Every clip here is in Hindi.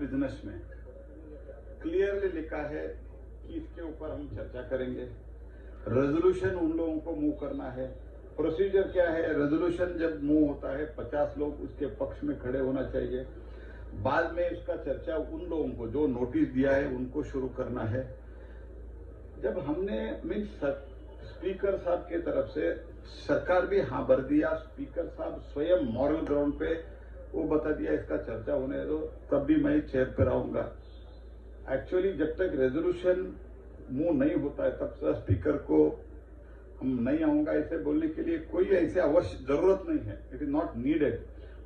बिजनेस में क्लियरली लिखा है कि इसके ऊपर हम चर्चा करेंगे। रेजोल्यूशन उन लोगों को मूव करना है। प्रोसीजर क्या है? रेजोल्यूशन जब मूव होता है 50 लोग उसके पक्ष में खड़े होना चाहिए। बाद में इसका चर्चा उन लोगों को जो नोटिस दिया है उनको शुरू करना है। जब हमने मीन्स स्पीकर साहब की तरफ से सरकार भी हाँ भर दिया, स्पीकर साहब स्वयं मॉरल ग्राउंड पे वो बता दिया इसका चर्चा होने दो, तब भी मैं चेयर पर आऊंगा। एक्चुअली जब तक रेजोल्यूशन मूव नहीं होता है तब तक स्पीकर को हम नहीं आऊंगा ऐसे बोलने के लिए कोई ऐसे अवश्य जरूरत नहीं है। It is not needed,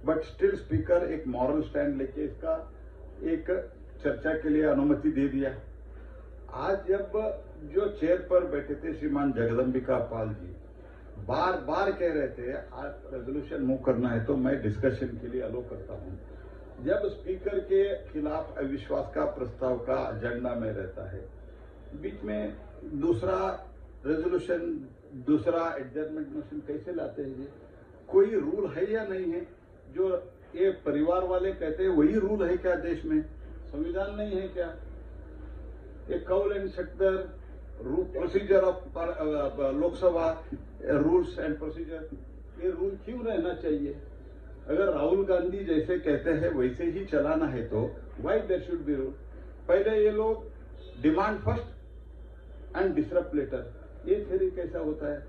but still speaker एक मॉरल स्टैंड लेके इसका एक चर्चा के लिए अनुमति दे दिया। आज जब जो चेयर पर बैठे थे श्रीमान जगदम्बिका पाल जी बार बार कह रहे थे आज रेजोल्यूशन मूव करना है तो मैं डिस्कशन के लिए अलो करता हूं। जब स्पीकर के खिलाफ अविश्वास का प्रस्ताव का एजेंडा में रहता है, बीच में दूसरा रेजोल्यूशन, दूसरा एडजर्नमेंट मोशन कैसे लाते हैं? कोई रूल है या नहीं है? जो ये परिवार वाले कहते हैं वही रूल है क्या देश में? संविधान नहीं है क्या? ये call and sector procedure of Lok Sabha rules and procedure, ये रूल क्यों रहना चाहिए? अगर राहुल गांधी जैसे कहते हैं वैसे ही चलाना है तो why there should be rule? पहले ये लोग demand first and disrupt later, ये थ्योरी कैसा होता है?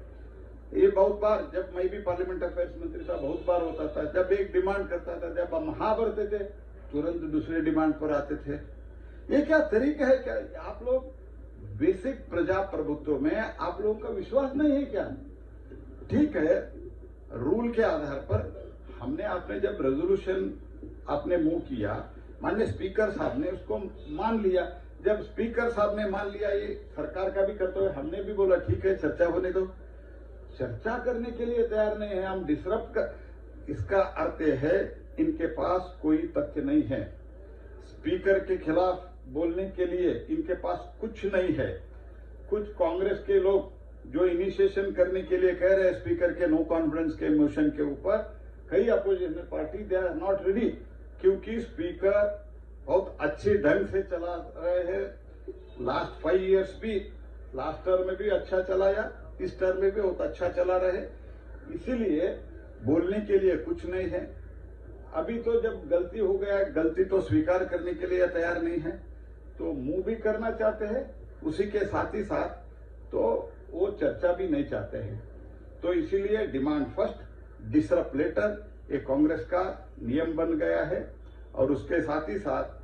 ये बहुत बार जब मैं भी पार्लियामेंट अफेयर्स मंत्री था बहुत बार होता था। जब एक डिमांड करता था, जब हम हाँ भरते थे तुरंत दूसरे डिमांड पर आते थे। ये क्या तरीका है? क्या आप लोग बेसिक प्रजाप्रभुत्व में आप लोगों का विश्वास नहीं है क्या? ठीक है, रूल के आधार पर हमने आपने जब रेजोल्यूशन आपने मूव किया, माननीय स्पीकर साहब ने उसको मान लिया। जब स्पीकर साहब ने मान लिया, ये सरकार का भी कर्तव्य, हमने भी बोला ठीक है चर्चा होने दो। चर्चा करने के लिए तैयार नहीं है, हम डिसरप्ट कर, इसका अर्थ है इनके पास कोई तथ्य नहीं है। स्पीकर के खिलाफ बोलने के लिए इनके पास कुछ नहीं है। कुछ कांग्रेस के लोग जो इनिशिएशन करने के लिए कह रहे हैं स्पीकर के नो कॉन्फिडेंस के मोशन के ऊपर, कई opposition party they are not ready, क्योंकि स्पीकर बहुत अच्छे ढंग से चला रहे हैं। लास्ट 5 इयर्स भी, लास्ट टर्म में भी अच्छा चलाया, इस टर्म में भी बहुत अच्छा चला रहे, इसीलिए बोलने के लिए कुछ नहीं है। अभी तो जब गलती हो गया, गलती तो स्वीकार करने के लिए तैयार नहीं है, तो मूव भी करना चाहते हैं, उसी के साथ ही साथ तो वो चर्चा भी नहीं चाहते हैं। तो इसीलिए डिमांड फर्स्ट डिसरप्ट लेटर ये कांग्रेस का नियम बन गया है, और उसके साथ ही साथ